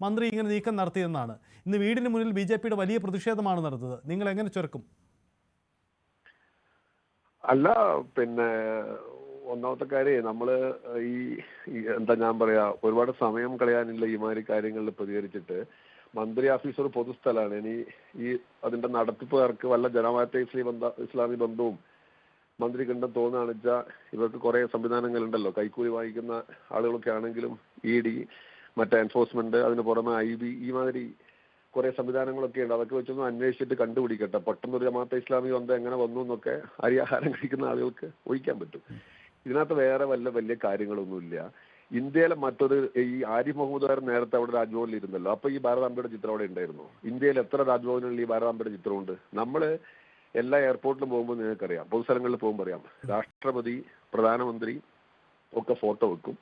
മന്ത്രി ഇങ്ങനെ നീക്കം നടത്തിയെന്നാണ്. ഇന്ന് വീടിന് മുന്നിൽ BJPയുടെ വലിയ പ്രതിഷേധമാണ് നടന്നത്. നിങ്ങൾ എങ്ങനെ ചുരുക്കും? അല്ല, പിന്നെ ഒന്നാമത്തെ കാര്യം നമ്മൾ ഈ എന്താ ഞാൻ പറയാ, ഒരുപാട് സമയം കളയാനില്ല ഈ മാതിരി കാര്യങ്ങളിൽ പ്രതികരിച്ചിട്ട്. മന്ത്രി ഓഫീസ് ഒരു പൊതുസ്ഥലമാണ്. ഇനി ഈ അതിന്റെ നടത്തിപ്പുകാർക്ക് വല്ല ജനമാറ്റ ഇസ്ലാമി ബന്ധവും മന്ത്രിക്ക് ഉണ്ടെന്ന് തോന്നുകയാണെന്ന് വെച്ചാൽ, ഇവർക്ക് കുറെ സംവിധാനങ്ങളുണ്ടല്ലോ. കൈക്കൂലി വാങ്ങിക്കുന്ന ആളുകളൊക്കെ ആണെങ്കിലും ED, മറ്റേ എൻഫോഴ്സ്മെന്റ്, അതിന് പുറമെ IB, ഈ മാതിരി കുറെ സംവിധാനങ്ങളൊക്കെ ഉണ്ട്. അതൊക്കെ വെച്ചൊന്ന് അന്വേഷിച്ചിട്ട് കണ്ടുപിടിക്കട്ടെ. പെട്ടെന്നൊരു ജമാഅത്തെ ഇസ്ലാമി ബന്ധം എങ്ങനെ വന്നു എന്നൊക്കെ അരിയാഹാരം കഴിക്കുന്ന ആളുകൾക്ക് ഊഹിക്കാൻ പറ്റും. ഇതിനകത്ത് വേറെ വലിയ കാര്യങ്ങളൊന്നുമില്ല. ഇന്ത്യയിലെ മറ്റൊരു ഈ ആരിഫ് മുഹമ്മദ് ഖാൻ നേരത്തെ അവിടെ രാജ്ഭവനിൽ ഇരുന്നല്ലോ. അപ്പൊ ഈ ഭാരതാംബയുടെ ചിത്രം അവിടെ ഉണ്ടായിരുന്നു. ഇന്ത്യയിൽ എത്ര രാജ്ഭവനുകളിൽ ഈ ഭാരതാംബയുടെ ചിത്രമുണ്ട്? നമ്മള് എല്ലാ എയർപോർട്ടിലും പോകുമ്പോൾ നിങ്ങൾക്കറിയാം, പൊതുസ്ഥലങ്ങളിൽ പോകുമ്പോൾ അറിയാം, രാഷ്ട്രപതി, പ്രധാനമന്ത്രി ഒക്കെ ഫോട്ടോ വെക്കും,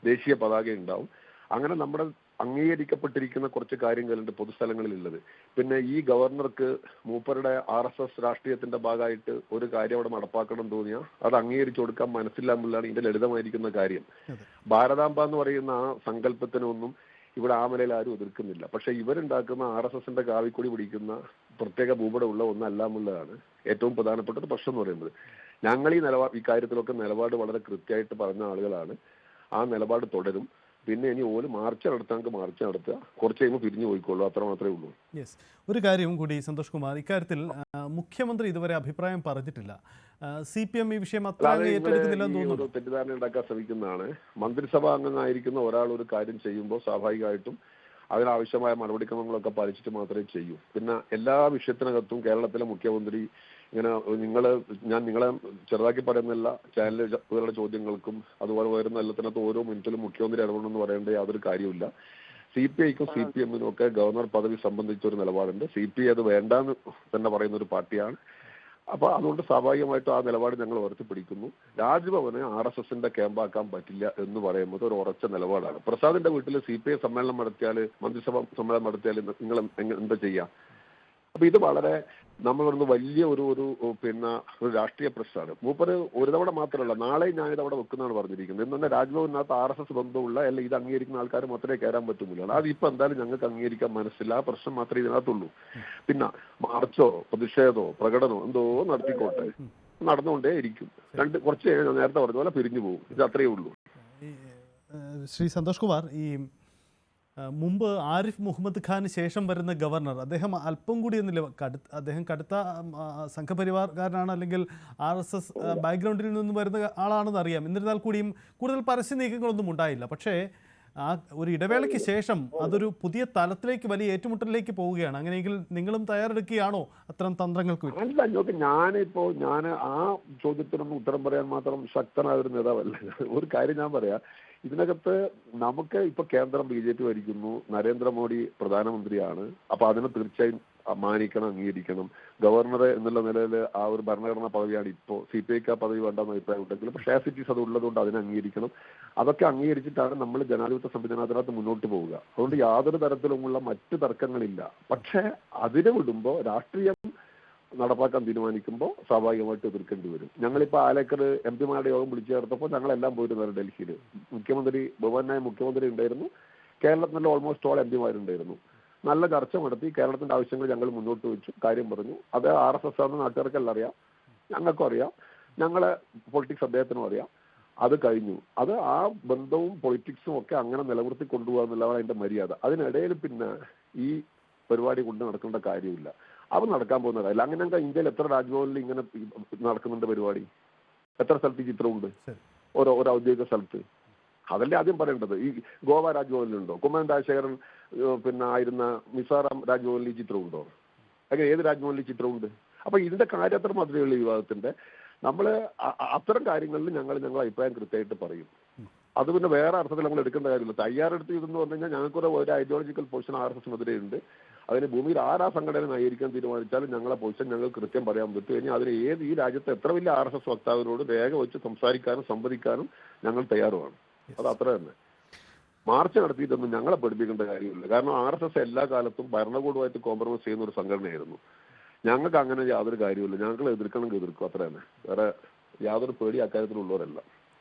ദേശീയ പതാക ഉണ്ടാവും. അങ്ങനെ നമ്മുടെ അംഗീകരിക്കപ്പെട്ടിരിക്കുന്ന കുറച്ച് കാര്യങ്ങളുണ്ട് പൊതുസ്ഥലങ്ങളിലുള്ളത്. പിന്നെ ഈ ഗവർണർക്ക് മൂപ്പരുടെ RSS രാഷ്ട്രീയത്തിന്റെ ഭാഗമായിട്ട് ഒരു കാര്യം അവിടെ നടപ്പാക്കണം തോന്നിയാൽ അത് അംഗീകരിച്ചു കൊടുക്കാൻ മനസ്സില്ല എന്നുള്ളതാണ് ഇതിന്റെ ലളിതമായിരിക്കുന്ന കാര്യം. ഭാരതാംബ എന്ന് പറയുന്ന ആ സങ്കല്പത്തിനൊന്നും ഇവിടെ ആ നിലയിൽ ആരും എതിർക്കുന്നില്ല. പക്ഷെ ഇവരുണ്ടാക്കുന്ന RSSന്റെ കാവിക്കൊടി പിടിക്കുന്ന പ്രത്യേക ഭൂപടമുള്ള ഒന്നല്ല എന്നുള്ളതാണ് ഏറ്റവും പ്രധാനപ്പെട്ട ഒരു പ്രശ്നം എന്ന് പറയുന്നത്. ഞങ്ങൾ ഈ കാര്യത്തിലൊക്കെ നിലപാട് വളരെ കൃത്യമായിട്ട് പറഞ്ഞ ആളുകളാണ്. ആ നിലപാട് തുടരും. പിന്നെ ഇനി ഓല് മാർച്ച് നടത്താമെങ്കിൽ മാർച്ച് നടത്തുക, കുറച്ച് കഴിയുമ്പോൾ പിരിഞ്ഞു പോയിക്കോളൂ, അത്ര മാത്രമേ ഉള്ളൂ. യെസ്, ഒരു കാര്യം കൂടി സന്തോഷ് കുമാർ, ഇക്കാര്യത്തിൽ മുഖ്യമന്ത്രി ഇതുവരെ അഭിപ്രായം പറഞ്ഞിട്ടില്ല. CPM ഈ വിഷയം അത്ര ഏറ്റെടുക്കുന്നില്ലെന്ന് തോന്നുന്നു. തെറ്റിദ്ധാരണ ഉണ്ടാക്കാൻ ശ്രമിക്കുന്നതാണ്. മന്ത്രിസഭാ അംഗമായിരിക്കുന്ന ഒരാൾ ഒരു കാര്യം ചെയ്യുമ്പോൾ സ്വാഭാവികമായിട്ടും അതിനാവശ്യമായ നടപടിക്രമങ്ങളൊക്കെ പാലിച്ചിട്ട് മാത്രമേ ചെയ്യൂ. പിന്നെ എല്ലാ വിഷയത്തിനകത്തും കേരളത്തിലെ മുഖ്യമന്ത്രി ഇങ്ങനെ ഞാൻ നിങ്ങളെ ചെറുതാക്കി പറയുന്നില്ല, ചാനലുകളുടെ ചോദ്യങ്ങൾക്കും അതുപോലെ വരുന്ന എല്ലാത്തിനകത്ത് ഓരോ മിനിറ്റിലും മുഖ്യമന്ത്രി ഇടപെടണമെന്ന് പറയേണ്ട യാതൊരു കാര്യമില്ല. CPIക്കും CPMനും ഒക്കെ ഗവർണർ പദവി സംബന്ധിച്ച ഒരു നിലപാടുണ്ട്. CPI അത് വേണ്ടാന്ന് തന്നെ പറയുന്ന ഒരു പാർട്ടിയാണ്. അപ്പൊ അതുകൊണ്ട് സ്വാഭാവികമായിട്ടും ആ നിലപാട് ഞങ്ങൾ ഉയർത്തിപ്പിടിക്കുന്നു. രാജ്ഭവനെ RSSന്റെ ക്യാമ്പാക്കാൻ പറ്റില്ല എന്ന് പറയുന്നത് ഒരു ഉറച്ച നിലപാടാണ്. പ്രസാദിന്റെ വീട്ടിൽ CPI സമ്മേളനം നടത്തിയാൽ, മന്ത്രിസഭ സമ്മേളനം നടത്തിയാൽ നിങ്ങൾ എന്താ ചെയ്യാ? അപ്പൊ ഇത് വളരെ നമ്മളൊന്ന് വലിയ ഒരു രാഷ്ട്രീയ പ്രശ്നമാണ്. മൂപ്പര് ഒരു തവണ മാത്രമല്ല, നാളെ ഞാനിത് അവിടെ വെക്കുന്നതാണ് പറഞ്ഞിരിക്കുന്നത്. എന്ന് പറഞ്ഞാൽ രാജ്ഭവനകത്ത് RSS ബന്ധമുള്ള അല്ല ഇത് അംഗീകരിക്കുന്ന ആൾക്കാർ മാത്രമേ കയറാൻ പറ്റുന്നില്ല. അതിപ്പോ എന്തായാലും ഞങ്ങൾക്ക് അംഗീകരിക്കാൻ മനസ്സില്ല. ആ പ്രശ്നം മാത്രമേ ഇതിനകത്തുള്ളൂ. പിന്നെ മാർച്ചോ പ്രതിഷേധമോ പ്രകടനമോ എന്തോ നടത്തിക്കോട്ടെ, നടന്നുകൊണ്ടേ ഇരിക്കും. കുറച്ച് നേരത്തെ പറഞ്ഞ പോലെ പിരിഞ്ഞു പോകും. ഇത് അത്രയേ ഉള്ളൂ. ശ്രീ സന്തോഷ് കുമാർ, ഈ മുമ്പ് ആരിഫ് മുഹമ്മദ് ഖാന് ശേഷം വരുന്ന ഗവർണർ, അദ്ദേഹം അല്പം കൂടി അദ്ദേഹം കടുത്ത സംഘപരിവാർക്കാരനാണ്, അല്ലെങ്കിൽ RSS ബാക്ക്ഗ്രൗണ്ടിൽ നിന്നും വരുന്ന ആളാണെന്ന് അറിയാം. എന്നിരുന്നാൽ കൂടിയും കൂടുതൽ പരസ്യ നീക്കങ്ങളൊന്നും ഉണ്ടായില്ല. പക്ഷേ ആ ഒരു ഇടവേളയ്ക്ക് ശേഷം അതൊരു പുതിയ തലത്തിലേക്ക്, വലിയ ഏറ്റുമുട്ടലിലേക്ക് പോവുകയാണ്. അങ്ങനെയെങ്കിൽ നിങ്ങളും തയ്യാറെടുക്കുകയാണോ അത്തരം തന്ത്രങ്ങൾക്ക്? ഞാൻ ആ ചോദ്യത്തിനൊന്നും ഉത്തരം പറയാൻ മാത്രം ശക്തനായ ഒരു നേതാവല്ല. ഒരു കാര്യം ഞാൻ പറയാം, ഇതിനകത്ത് നമുക്ക് ഇപ്പൊ കേന്ദ്രം BJP ഭരിക്കുന്നു, നരേന്ദ്രമോദി പ്രധാനമന്ത്രിയാണ്. അപ്പൊ അതിനെ തീർച്ചയായും മാനിക്കണം, അംഗീകരിക്കണം. ഗവർണർ എന്നുള്ള നിലയിൽ ആ ഒരു ഭരണഘടനാ പദവിയാണ്. ഇപ്പോൾ CPIക്ക് ആ പദവി വേണ്ടെന്ന് അഭിപ്രായം ഉണ്ടെങ്കിലും പക്ഷേ ആസിറ്റീസ് അത് ഉള്ളതുകൊണ്ട് അതിനെ അംഗീകരിക്കണം. അതൊക്കെ അംഗീകരിച്ചിട്ടാണ് നമ്മൾ ജനാധിപത്യ സംവിധാനത്തിനകത്ത് മുന്നോട്ട് പോവുക. അതുകൊണ്ട് യാതൊരു തരത്തിലുമുള്ള മറ്റു തർക്കങ്ങളില്ല. പക്ഷെ അതിനെ വിടുമ്പോൾ രാഷ്ട്രീയം നടപ്പാക്കാൻ തീരുമാനിക്കുമ്പോൾ സ്വാഭാവികമായിട്ട് എതിർക്കേണ്ടി വരും. ഞങ്ങളിപ്പോൾ ആലേക്കർ MP മാരുടെ യോഗം വിളിച്ചു ചേർത്തപ്പോൾ ഞങ്ങളെല്ലാം പോയിരുന്നത് ഡൽഹിയിൽ. ബഹുമാനായ മുഖ്യമന്ത്രി ഉണ്ടായിരുന്നു, കേരളത്തിലെ ഓൾമോസ്റ്റ് ഓൾ MP മാരുണ്ടായിരുന്നു. നല്ല ചർച്ച നടത്തി, കേരളത്തിന്റെ ആവശ്യങ്ങൾ ഞങ്ങൾ മുന്നോട്ട് വെച്ചു, കാര്യം പറഞ്ഞു. അത് RSS ആണെന്ന് നാട്ടുകാർക്കെല്ലാം അറിയാം, ഞങ്ങൾക്കും അറിയാം, ഞങ്ങളെ പൊളിറ്റിക്സ് അദ്ദേഹത്തിനും അറിയാം. അത് കഴിഞ്ഞു. അത് ആ ബന്ധവും പൊളിറ്റിക്സും ഒക്കെ അങ്ങനെ നിലനിർത്തി കൊണ്ടുപോകുക എന്നുള്ളതാണ് അതിന്റെ മര്യാദ. അതിനിടയിൽ പിന്നെ ഈ പരിപാടി കൊണ്ട് നടക്കേണ്ട കാര്യമില്ല. അത് നടക്കാൻ പോകുന്ന കാര്യമില്ല. അങ്ങനെ ഇന്ത്യയിൽ എത്ര രാജ്ഭവനിൽ ഇങ്ങനെ നടക്കുന്നുണ്ട് പരിപാടി? എത്ര സ്ഥലത്ത് ചിത്രമുണ്ട്? ഓരോ ഔദ്യോഗിക സ്ഥലത്ത്. അതല്ലേ ആദ്യം പറയേണ്ടത്. ഈ ഗോവ രാജ്ഭവനിലുണ്ടോ? കുമ്മനം രാജശേഖരൻ ആയിരുന്ന മിസോറാം രാജ്ഭവനിൽ ഈ ചിത്രമുണ്ടോ? അങ്ങനെ ഏത് രാജ്ഭവനിൽ ചിത്രമുണ്ട്? അപ്പൊ ഇതിന്റെ കാര്യത്ര മാത്രമേ ഈ വിഭാഗത്തിന്റെ. നമ്മൾ അത്തരം കാര്യങ്ങളിൽ ഞങ്ങൾ അഭിപ്രായം കൃത്യമായിട്ട് പറയും. അത് പിന്നെ വേറെ അർത്ഥത്തിൽ നമ്മൾ എടുക്കേണ്ട കാര്യമില്ല. തയ്യാറെടുത്ത് ഇതെന്ന് പറഞ്ഞു കഴിഞ്ഞാൽ ഞങ്ങൾക്കൊരു ഐഡിയോളജിക്കൽ പൊസിഷൻ RSSനെതിരെ ഉണ്ട്. അതിന് ഭൂമിയിൽ ആരാ സംഘടന നയിക്കാൻ തീരുമാനിച്ചാലും ഞങ്ങളെ പൊസിഷൻ ഞങ്ങൾ കൃത്യം പറയാൻ പറ്റും. ഇനി അതിന് ഈ രാജ്യത്ത് എത്ര വലിയ RSS വക്താവിനോട് രേഖ വെച്ച് സംസാരിക്കാനും സംവദിക്കാനും ഞങ്ങൾ തയ്യാറുമാണ്. അത് അത്ര തന്നെ. മാർച്ച് നടത്തിയിട്ടൊന്നും ഞങ്ങളെ പഠിപ്പിക്കേണ്ട കാര്യമില്ല. കാരണം RSS എല്ലാ കാലത്തും ഭരണകൂടമായിട്ട് കോംപ്രമൈസ് ചെയ്യുന്ന ഒരു സംഘടനയായിരുന്നു. ഞങ്ങൾക്ക് അങ്ങനെ യാതൊരു കാര്യമില്ല. ഞങ്ങൾ എതിർക്കണമെങ്കിൽ എതിർക്കും, അത്ര തന്നെ. വേറെ യാതൊരു പേടി അക്കാര്യത്തിലുള്ളവരല്ല.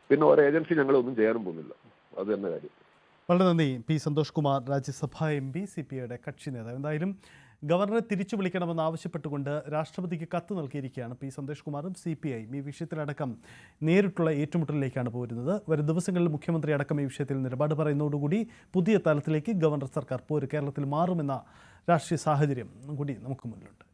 പിന്നെ ഒരു ഏജൻസി ഞങ്ങളൊന്നും ചെയ്യാനും പോകുന്നില്ല. അത് തന്നെ കാര്യം. വളരെ നന്ദി പി സന്തോഷ് കുമാർ, രാജ്യസഭാ MP, CPIയുടെ കക്ഷി നേതാവ്. എന്തായാലും ഗവർണറെ തിരിച്ചു വിളിക്കണമെന്ന് ആവശ്യപ്പെട്ടുകൊണ്ട് രാഷ്ട്രപതിക്ക് കത്ത് നൽകിയിരിക്കുകയാണ് പി സന്തോഷ് കുമാറും CPIയും. ഈ വിഷയത്തിലടക്കം നേരിട്ടുള്ള ഏറ്റുമുട്ടലിലേക്കാണ് പോരുന്നത്. വരും ദിവസങ്ങളിൽ മുഖ്യമന്ത്രി അടക്കം ഈ വിഷയത്തിൽ നിലപാട് പറയുന്നതോടുകൂടി പുതിയ തലത്തിലേക്ക് ഗവർണർ സർക്കാർ പോര് കേരളത്തിൽ മാറുമെന്ന രാഷ്ട്രീയ സാഹചര്യം കൂടി നമുക്ക് മുന്നിലുണ്ട്.